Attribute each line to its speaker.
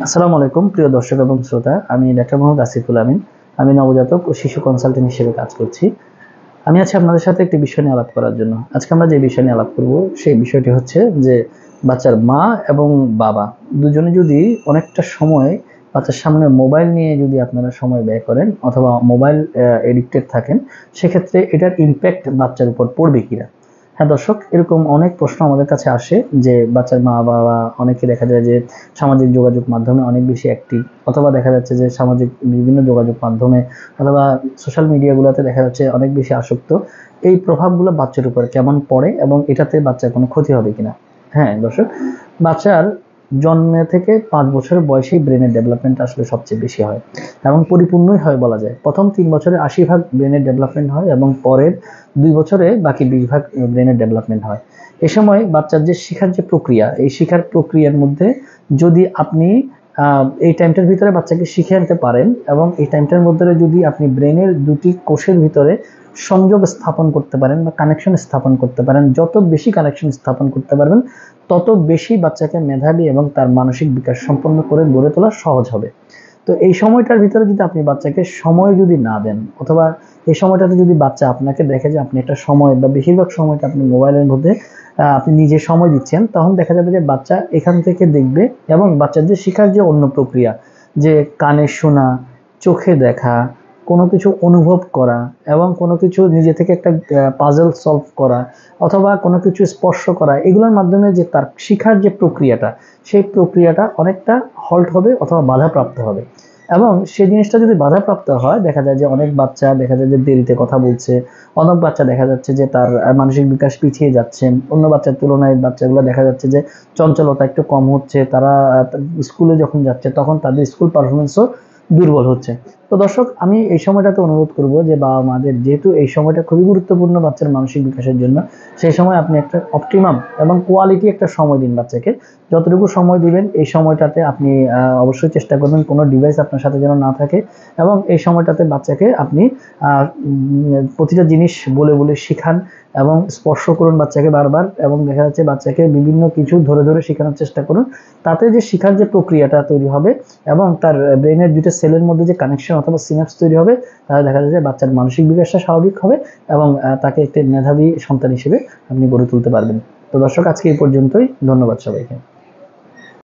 Speaker 1: আসসালামু আলাইকুম প্রিয় দর্শক এবং শ্রোতা, আমি ডাক্তার মোহাম্মদ আসিফুল আমিন। আমি নবজাতক ও শিশু কনসালটেন্ট হিসেবে কাজ করছি। আমি আছি আপনাদের সাথে একটি বিষয় নিয়ে আলাপ করার জন্য। আজকে আমরা যে বিষয় নিয়ে আলাপ করব সেই বিষয়টি হচ্ছে যে বাচ্চার মা এবং বাবা দুজনে যদি অনেকটা সময় বাচ্চার সামনে মোবাইল নিয়ে যদি আপনারা সময় ব্যয় করেন অথবা মোবাইল এডিক্টেড থাকেন, সেক্ষেত্রে এটার ইম্প্যাক্ট বাচ্চার উপর পড়বে কিনা। হ্যাঁ দর্শক, এরকম অনেক প্রশ্ন আমাদের কাছে আসে যে বাচ্চার মা বাবা অনেকে দেখা যায় যে সামাজিক যোগাযোগ মাধ্যমে অনেক বেশি অ্যাক্টিভ, অথবা দেখা যাচ্ছে যে সামাজিক বিভিন্ন যোগাযোগ মাধ্যমে অথবা সোশ্যাল মিডিয়াগুলোতে দেখা যাচ্ছে অনেক বেশি আসক্ত। এই প্রভাবগুলো বাচ্চার উপর কেমন পড়ে এবং এটাতে বাচ্চার কোনো ক্ষতি হবে কিনা। হ্যাঁ দর্শক, বাচ্চার জন্মে থেকে 5 বছরের বয়সেই ব্রেনের ডেভেলপমেন্ট আসলে সবচেয়ে বেশি হয় এবং পরিপূর্ণই হয় বলা যায়। প্রথম 3 বছরে 80% ব্রেনের ডেভেলপমেন্ট হয় এবং পরের 2 বছরে বাকি 20% ব্রেনের ডেভেলপমেন্ট হয়। এ সময় বাচ্চার যে শিখার যে প্রক্রিয়া, এই শিখার প্রক্রিয়ার মধ্যে যদি আপনি এই টাইমটার ভিতরে বাচ্চাকে শিখে আনতে পারেন এবং এই টাইমটার মধ্যে যদি আপনি ব্রেনের দুটি কোষের ভিতরে সংযোগ স্থাপন করতে পারেন বা কানেকশন স্থাপন করতে পারেন, যত বেশি কানেকশন স্থাপন করতে পারবেন তত বেশি বাচ্চাকে মেধাবী এবং তার মানসিক বিকাশ সম্পন্ন করে গড়ে তোলা সহজ হবে। তো এই সময়টার ভিতরে যদি আপনি বাচ্চাকে সময় যদি না দেন, অথবা এই সময়টাতে যদি বাচ্চা আপনাকে দেখে যে আপনি একটা সময় বা বেশিরভাগ সময়টা আপনি মোবাইলের মধ্যে আপনি নিজে সময় দিচ্ছেন, তখন দেখা যাবে যে বাচ্চা এখান থেকে দেখবে এবং বাচ্চার যে শিখার যে অন্য প্রক্রিয়া, যে কানে শোনা, চোখে দেখা, কোনো কিছু অনুভব করা এবং কোনো কিছু নিজে থেকে একটা পাজল সলভ করা অথবা কোনো কিছু স্পর্শ করা, এগুলোর মাধ্যমে যে তার শিখার যে প্রক্রিয়াটা, সেই প্রক্রিয়াটা অনেকটা হল্ট হবে অথবা বাধাপ্রাপ্ত হবে। এবং সেই জিনিসটা যদি বাধাপ্রাপ্ত হয়, দেখা যায় যে অনেক বাচ্চা দেখা যায় যে দেরিতে কথা বলছে, অনেক বাচ্চা দেখা যাচ্ছে যে তার মানসিক বিকাশ পিছিয়ে যাচ্ছে, অন্য বাচ্চার তুলনায় বাচ্চাগুলো দেখা যাচ্ছে যে চঞ্চলতা একটু কম হচ্ছে, তারা স্কুলে যখন যাচ্ছে তখন তাদের স্কুল পারফরমেন্সও দুর্বল হচ্ছে। তো দর্শক, আমি এই সময়টাতে অনুরোধ করব যে বাবা মাদের, যেহেতু এই সময়টা খুবই গুরুত্বপূর্ণ বাচ্চার মানসিক বিকাশের জন্য, সেই সময় আপনি একটা অপটিমাম এবং কোয়ালিটি একটা সময় দিন বাচ্চাকে। যতটুকু সময় দিবেন এই সময়টাতে আপনি অবশ্যই চেষ্টা করবেন কোনো ডিভাইস আপনার সাথে যেন না থাকে এবং এই সময়টাতে বাচ্চাকে আপনি প্রতিটা জিনিস বলে বলে শিখান এবং স্পর্শ করুন বাচ্চাকে বারবার, এবং দেখা যাচ্ছে বাচ্চাকে বিভিন্ন কিছু ধরে ধরে শেখানোর চেষ্টা করুন। তাতে যে শিখার যে প্রক্রিয়াটা তৈরি হবে এবং তার ব্রেনের দুইটা সেলের মধ্যে যে কানেকশন অথবা সিনাপস তৈরি হবে, তাহলে দেখা যায় যে বাচ্চার মানসিক বিকাশটা স্বাভাবিক হবে এবং তাকে একটি মেধাবী সন্তান হিসেবে আপনি গড়ে তুলতে পারবেন। তো দর্শক, আজকে এই পর্যন্তই। ধন্যবাদ সবাইকে।